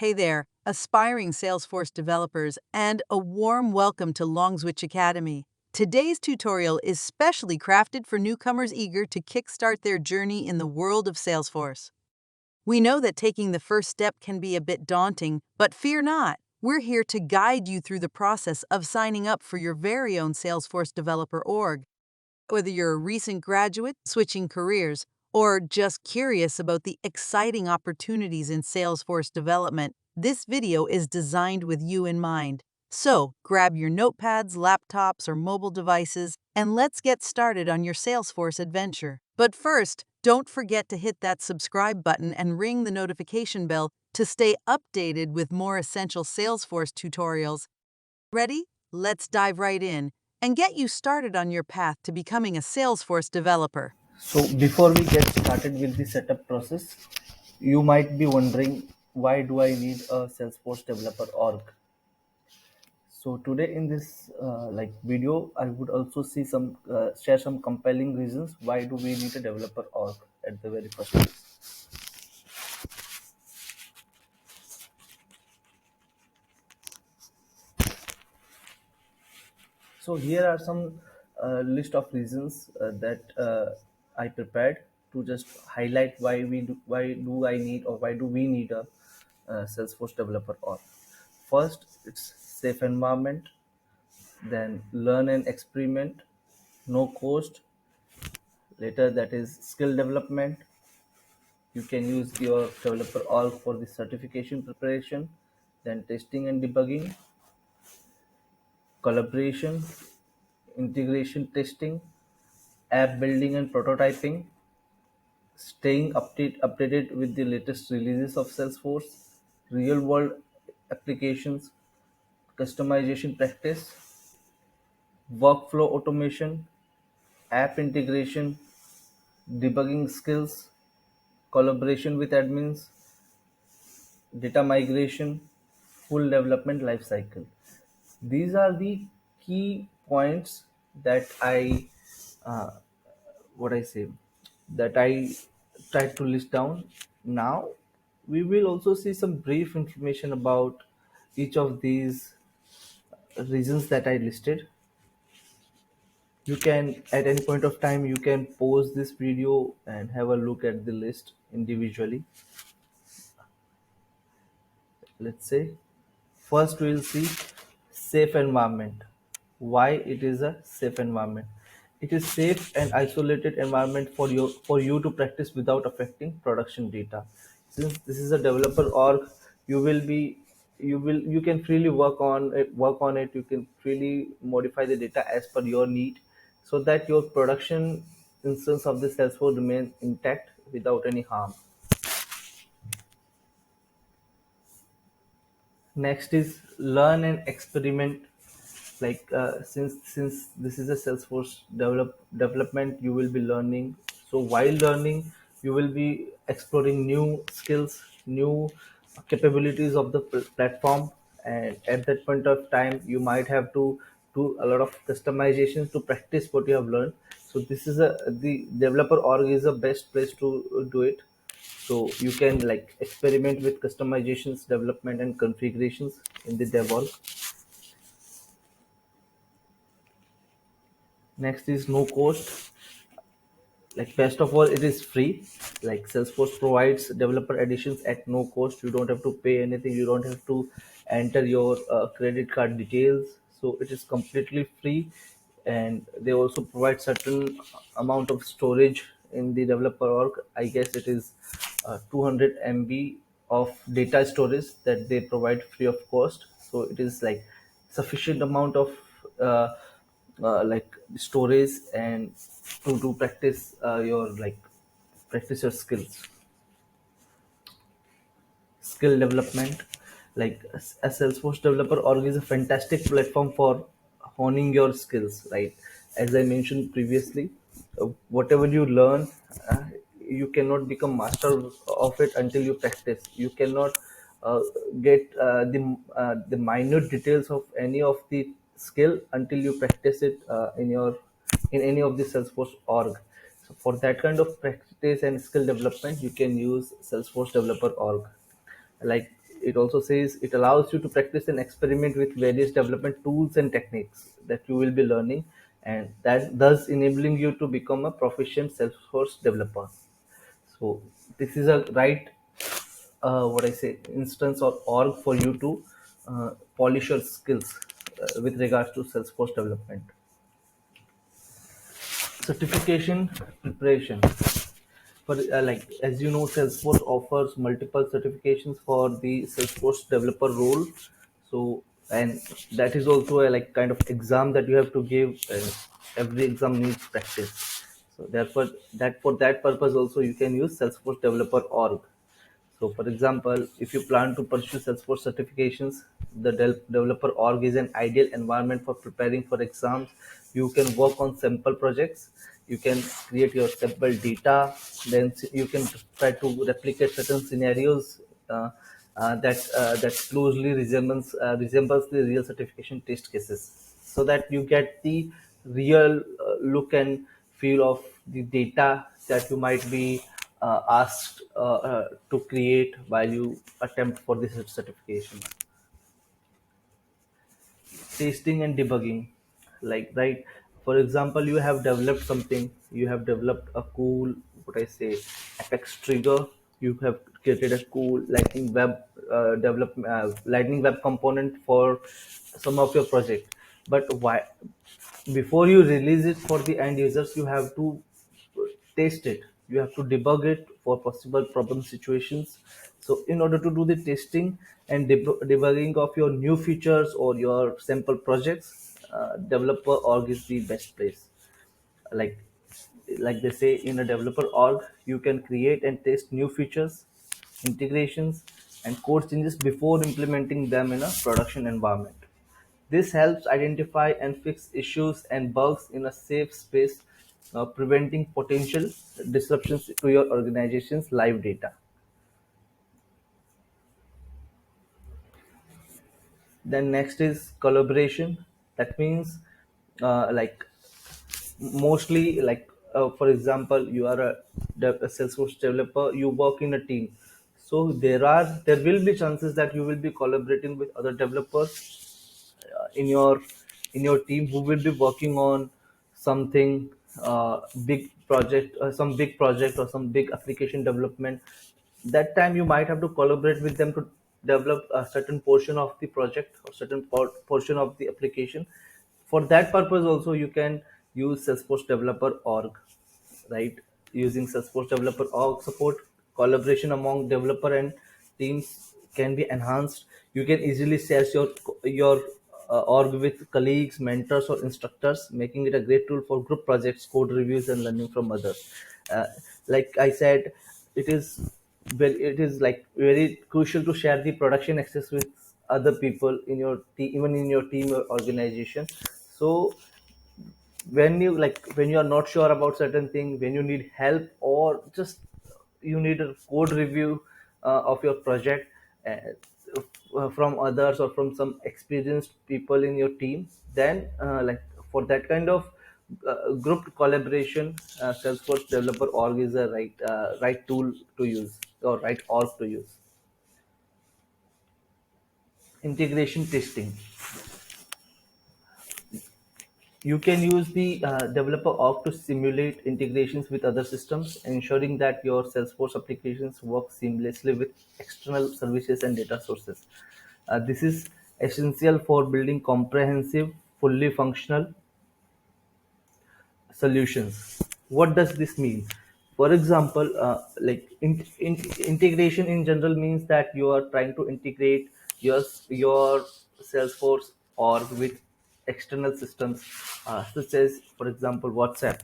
Hey there, aspiring Salesforce developers, and a warm welcome to Longswitch Academy. Today's tutorial is specially crafted for newcomers eager to kickstart their journey in the world of Salesforce. We know that taking the first step can be a bit daunting, but fear not. We're here to guide you through the process of signing up for your very own Salesforce Developer org. Whether you're a recent graduate switching careers or just curious about the exciting opportunities in Salesforce development, this video is designed with you in mind. So, grab your notepads, laptops, or mobile devices, and let's get started on your Salesforce adventure. But first, don't forget to hit that subscribe button and ring the notification bell to stay updated with more essential Salesforce tutorials. Ready? Let's dive right in and get you started on your path to becoming a Salesforce developer. So before we get started with the setup process, you might be wondering, why do I need a Salesforce developer org? So today in this video, I would also see some share some compelling reasons why do we need a developer org at the very first place. So here are some list of reasons that I prepared to just highlight why do I need or why do we need a Salesforce developer org. First, it's safe environment, then learn and experiment, no cost. Later, that is skill development. You can use your developer org for the certification preparation, then testing and debugging, collaboration, integration testing, app building and prototyping, staying updated with the latest releases of Salesforce, real world applications, customization practice, workflow automation, app integration, debugging skills, collaboration with admins, data migration, full development lifecycle. These are the key points that uh, what I say, that I tried to list down. Now, we will also see some brief information about each of these reasons that I listed. You can, at any point of time, you can pause this video and have a look at the list individually. Let's say first we'll see safe environment. Why it is a safe environment? It is safe and isolated environment for you to practice without affecting production data. Since this is a developer org, you can freely work on it. You can freely modify the data as per your need, so that your production instance of the Salesforce remains intact without any harm. Next is learn and experiment. Since this is a Salesforce development, you will be learning. So while learning, you will be exploring new skills, new capabilities of the platform, and at that point of time, you might have to do a lot of customizations to practice what you have learned. So this is a the developer org is the best place to do it. So you can like experiment with customizations, development, and configurations in the dev org. Next is no cost. Like best of all, it is free. Like Salesforce provides developer editions at no cost. You don't have to pay anything. You don't have to enter your credit card details. So it is completely free, and they also provide certain amount of storage in the developer org. I guess it is 200 MB of data storage that they provide free of cost. So it is like sufficient amount of uh, like storage and to practice practice your skill development. Like a Salesforce developer org is a fantastic platform for honing your skills, right? As I mentioned previously, whatever you learn, uh, you cannot become master of it until you practice. You cannot uh, get the minute details of any of the skill until you practice it in any of the Salesforce org. So for that kind of practice and skill development, you can use Salesforce developer org. Like it also says it allows you to practice and experiment with various development tools and techniques that you will be learning, and that thus enabling you to become a proficient Salesforce developer. So this is a right, what I say, instance or org for you to polish your skills with regards to Salesforce development. Certification preparation. For like as you know, Salesforce offers multiple certifications for the Salesforce developer role. So, and that is also a like kind of exam that you have to give, and every exam needs practice. So therefore, that for that purpose also you can use Salesforce developer org. So, for example, if you plan to pursue Salesforce certifications, the developer org is an ideal environment for preparing for exams. You can work on sample projects, you can create your sample data, then you can try to replicate certain scenarios that closely resembles the real certification test cases, so that you get the real look and feel of the data that you might be asked to create while you attempt for this certification. Testing and debugging, like, right, for example, you have developed something, you have developed a cool, what I say, apex trigger, you have created a cool lightning web lightning web component for some of your project. But why, before you release it for the end users, you have to test it, you have to debug it for possible problem situations. So in order to do the testing and debugging of your new features or your sample projects, developer org is the best place. Like like they say, in a developer org you can create and test new features, integrations, and code changes before implementing them in a production environment. This helps identify and fix issues and bugs in a safe space, preventing potential disruptions to your organization's live data. Then next is collaboration. That means, like, mostly, like, for example, you are a Salesforce developer, you work in a team. So there will be chances that you will be collaborating with other developers in your team who will be working on something, big project, some big project or some big application development. That time you might have to collaborate with them to develop a certain portion of the project or certain portion of the application. For that purpose also you can use Salesforce developer org, right? Using Salesforce developer org support, collaboration among developer and teams can be enhanced. You can easily share your org with colleagues, mentors, or instructors, making it a great tool for group projects, code reviews, and learning from others. uh, like I said, it is it is like very crucial to share the production access with other people in your team, even in your team or organization. So when you are not sure about certain thing, when you need help, or just you need a code review of your project, from others or from some experienced people in your team, then for that kind of group collaboration, Salesforce developer org is a right tool to use, or right org to use. Integration testing. You can use the developer org to simulate integrations with other systems, ensuring that your Salesforce applications work seamlessly with external services and data sources. This is essential for building comprehensive, fully functional solutions. What does this mean? For example, integration in general means that you are trying to integrate your Salesforce org with external systems, such as, for example, WhatsApp.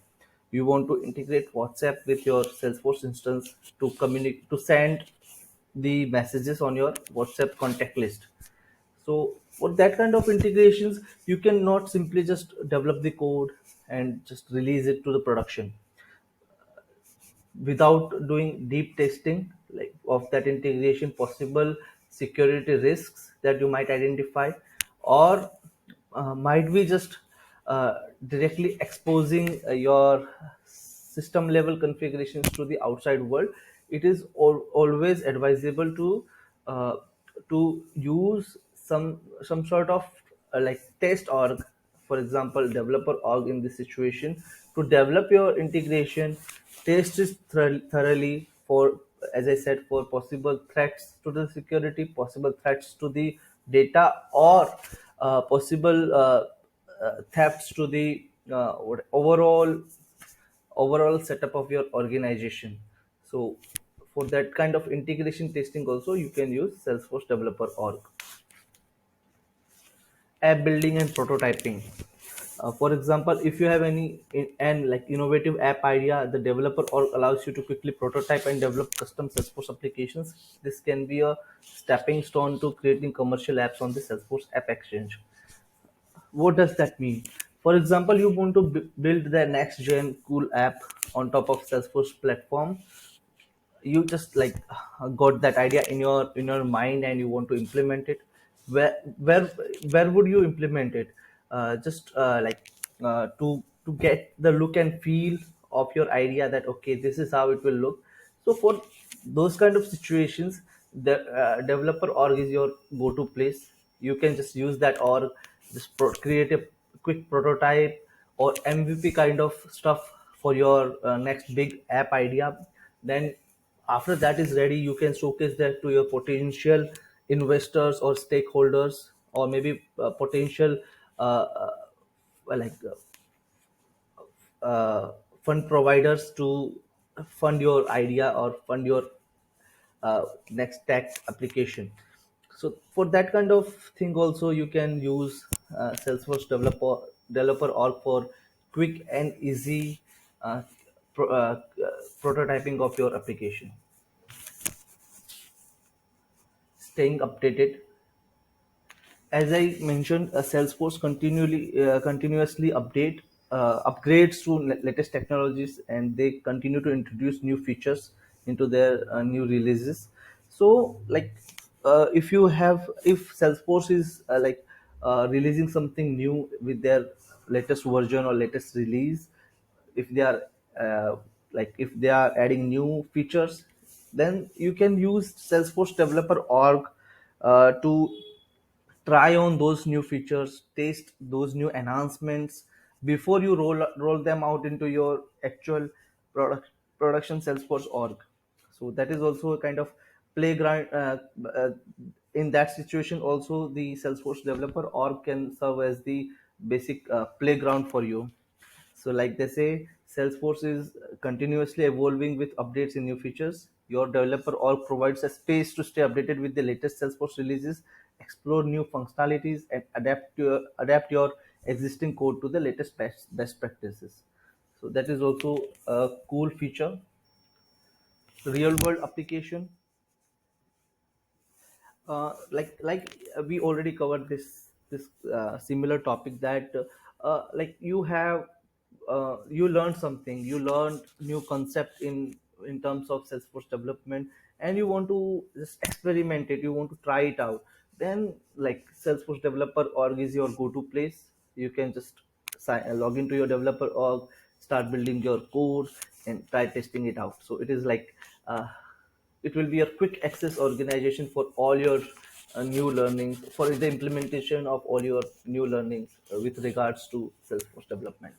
You want to integrate WhatsApp with your Salesforce instance to communicate, to send the messages on your WhatsApp contact list. So for that kind of integrations, you cannot simply just develop the code and just release it to the production without doing deep testing, like of that integration, possible security risks that you might identify, or might be just directly exposing your system level configurations to the outside world. It is always advisable to uh, to use some sort of like test org, for example developer org in this situation, to develop your integration, test it thoroughly for, as I said, for possible threats to the security, possible threats to the data, or possible thefts to the overall setup of your organization. So for that kind of integration testing also you can use Salesforce Developer org. App building and prototyping. For example, if you have any and like innovative app idea, the developer org allows you to quickly prototype and develop custom Salesforce applications. This can be a stepping stone to creating commercial apps on the Salesforce App Exchange. What does that mean? For example, you want to build the next gen cool app on top of Salesforce platform. You just like got that idea in your mind and you want to implement it. Where would you implement it? Just like to get the look and feel of your idea, that okay, this is how it will look. So for those kind of situations, the developer org is your go-to place. You can just use that org, just create a quick prototype or MVP kind of stuff for your next big app idea. Then after that is ready, you can showcase that to your potential investors or stakeholders, or maybe potential like uh, fund providers to fund your idea or fund your next tech application. So for that kind of thing also you can use Salesforce developer org for quick and easy uh, prototyping of your application. Staying updated. As I mentioned, Salesforce continuously upgrades to latest technologies, and they continue to introduce new features into their new releases. So, like, if Salesforce is releasing something new with their latest version or latest release, if they are uh, if they are adding new features, then you can use Salesforce Developer org to try on those new features, taste those new enhancements before you roll them out into your actual production Salesforce org. So that is also a kind of playground. In that situation, also the Salesforce Developer org can serve as the basic playground for you. So, like they say, Salesforce is continuously evolving with updates and new features. Your developer org provides a space to stay updated with the latest Salesforce releases, explore new functionalities, and adapt your existing code to the latest best practices. So that is also a cool feature. Real world application. We already covered this similar topic, that you have you learned something, you learned new concept in terms of Salesforce development, and you want to just experiment it, you want to try it out. Then like Salesforce Developer org is your go-to place. You can just log into your developer org, start building your code, and try testing it out. So it is like it will be a quick access organization for all your new learnings, for the implementation of all your new learnings with regards to Salesforce development.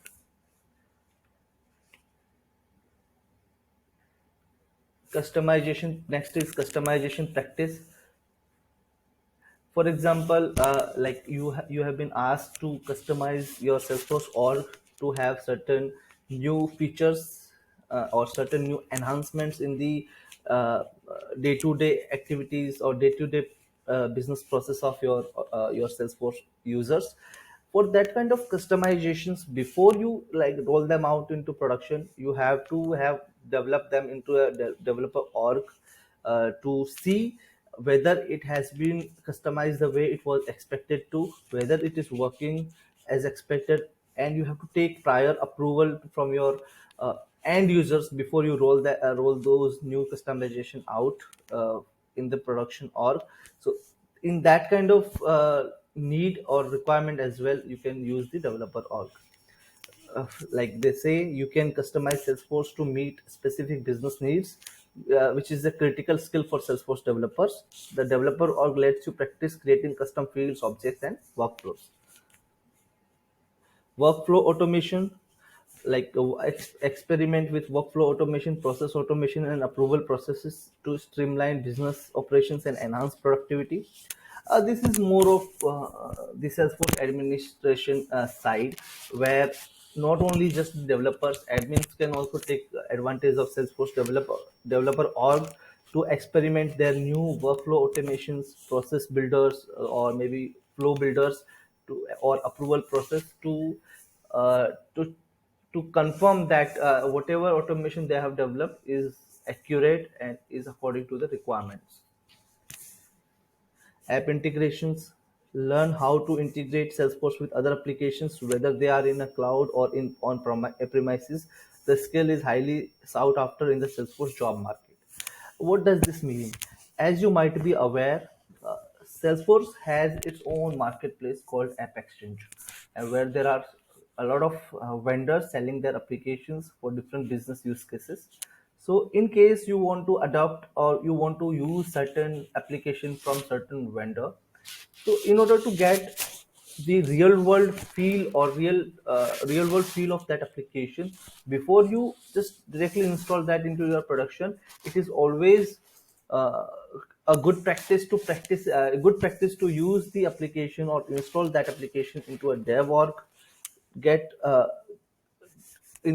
Customization. Next is customization practice. For example, you have been asked to customize your Salesforce org to have certain new features or certain new enhancements in the day-to-day activities or day-to-day business process of your Salesforce users. For that kind of customizations, before you like roll them out into production, you have to have developed them into a developer org to see whether it has been customized the way it was expected to, whether it is working as expected, and you have to take prior approval from your end users before you roll those new customization out in the production org. So in that kind of need or requirement as well, you can use the developer org. Like they say, you can customize Salesforce to meet specific business needs. which is a critical skill for Salesforce developers. The developer org lets you practice creating custom fields, objects, and workflows. Workflow automation, like experiment with workflow automation, process automation, and approval processes to streamline business operations and enhance productivity. This is more of the Salesforce administration side, where not only just developers, admins can also take advantage of Salesforce developer org to experiment their new workflow automations, process builders, or maybe flow builders to or approval process to uh, to to confirm that whatever automation they have developed is accurate and is according to the requirements. App integrations, learn how to integrate Salesforce with other applications, whether they are in a cloud or in on premises. The skill is highly sought after in the Salesforce job market. What does this mean? As you might be aware, Salesforce has its own marketplace called App Exchange, and where there are a lot of vendors selling their applications for different business use cases. So, in case you want to adopt or you want to use certain application from certain vendor, so in order to get the real world feel or real world feel of that application, before you just directly install that into your production, it is always uh, a good practice to use the application or install that application into a dev org, get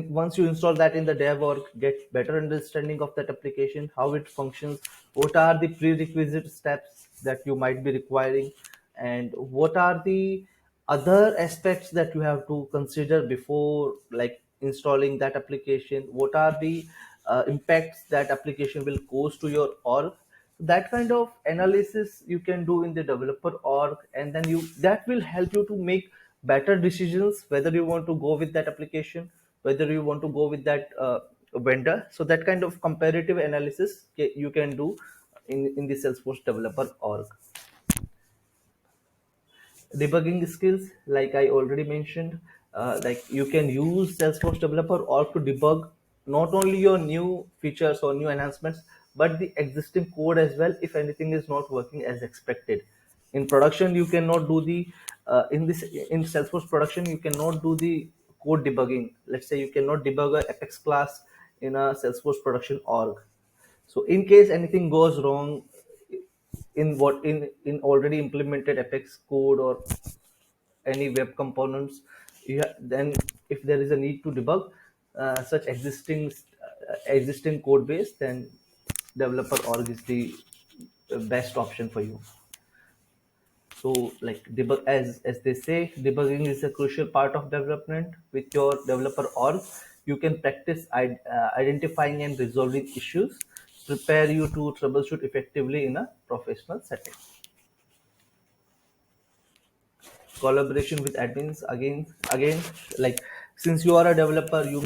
once you install that in the dev or get better understanding of that application, how it functions, what are the prerequisite steps that you might be requiring, and what are the other aspects that you have to consider before like installing that application, what are the impacts that application will cause to your org. That kind of analysis you can do in the developer org, and then you that will help you to make better decisions whether you want to go with that application, whether you want to go with that vendor. So that kind of comparative analysis you can do in the Salesforce developer org. Debugging skills, like I already mentioned, like you can use Salesforce developer or to debug not only your new features or new enhancements, but the existing code as well if anything is not working as expected. In production you cannot do the in Salesforce production you cannot do the code debugging. Let's say you cannot debug a apex class in a Salesforce production org. So in case anything goes wrong in already implemented apex code or any web components, then if there is a need to debug such existing code base, then developer org is the best option for you. So like debug, as they say, debugging is a crucial part of development. With your developer org you can practice identifying and resolving issues, prepare you to troubleshoot effectively in a professional setting. Collaboration with admins, again, like since you are a developer, you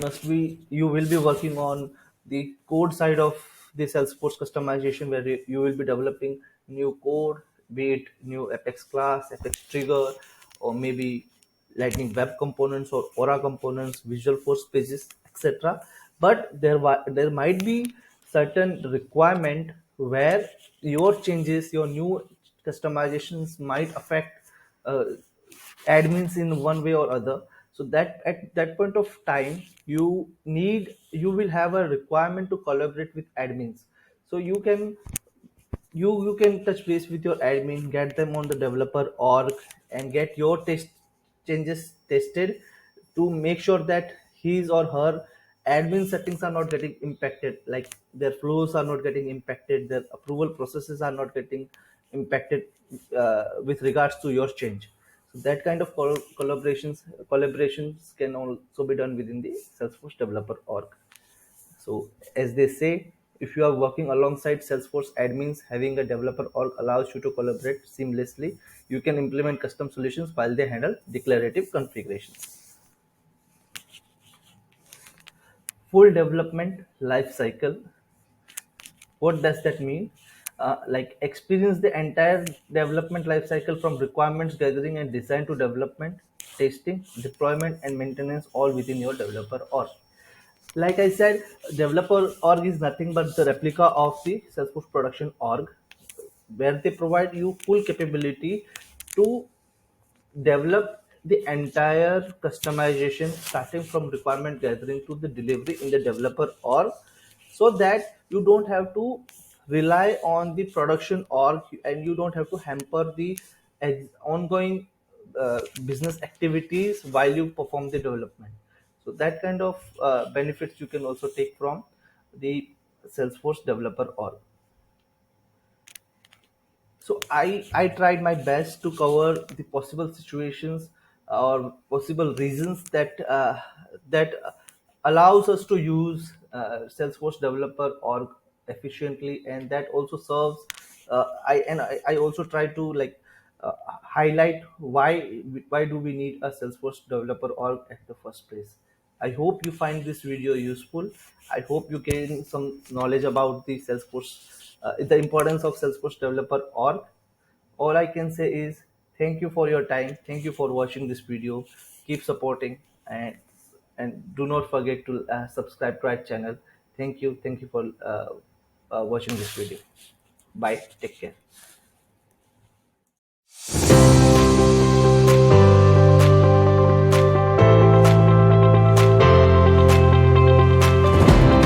will be working on the code side of the Salesforce customization, where you will be developing new code, be it new apex class, apex trigger, or maybe lightning web components or aura components, visual force pages, etc. But there might be certain requirement where your changes, your new customizations might affect admins in one way or other. So that at that point of time you will have a requirement to collaborate with admins. So you can touch base with your admin, get them on the developer org, and get your test changes tested to make sure that his or her admin settings are not getting impacted, like their flows are not getting impacted, their approval processes are not getting impacted with regards to your change. So that kind of collaborations can also be done within the Salesforce developer org. So, as they say, if you are working alongside Salesforce admins, having a developer org allows you to collaborate seamlessly. You can implement custom solutions while they handle declarative configurations. Full development life cycle. What does that mean? Like experience the entire development life cycle from requirements gathering and design to development, testing, deployment, and maintenance all within your developer org. Like I said, developer org is nothing but the replica of the Salesforce production org, where they provide you full capability to develop the entire customization starting from requirement gathering to the delivery in the developer org, so that you don't have to rely on the production org and you don't have to hamper the ongoing business activities while you perform the development. So that kind of benefits you can also take from the Salesforce developer org. So I tried my best to cover the possible situations or possible reasons that allows us to use Salesforce developer org efficiently, and that also serves I also try to like highlight why do we need a Salesforce developer org at the first place. I hope you find this video useful. I hope you gain some knowledge about the the importance of Salesforce developer org. All I can say is thank you for your time. Thank you for watching this video. Keep supporting, and do not forget to subscribe to our channel. Thank you. Thank you for watching this video. Bye. Take care.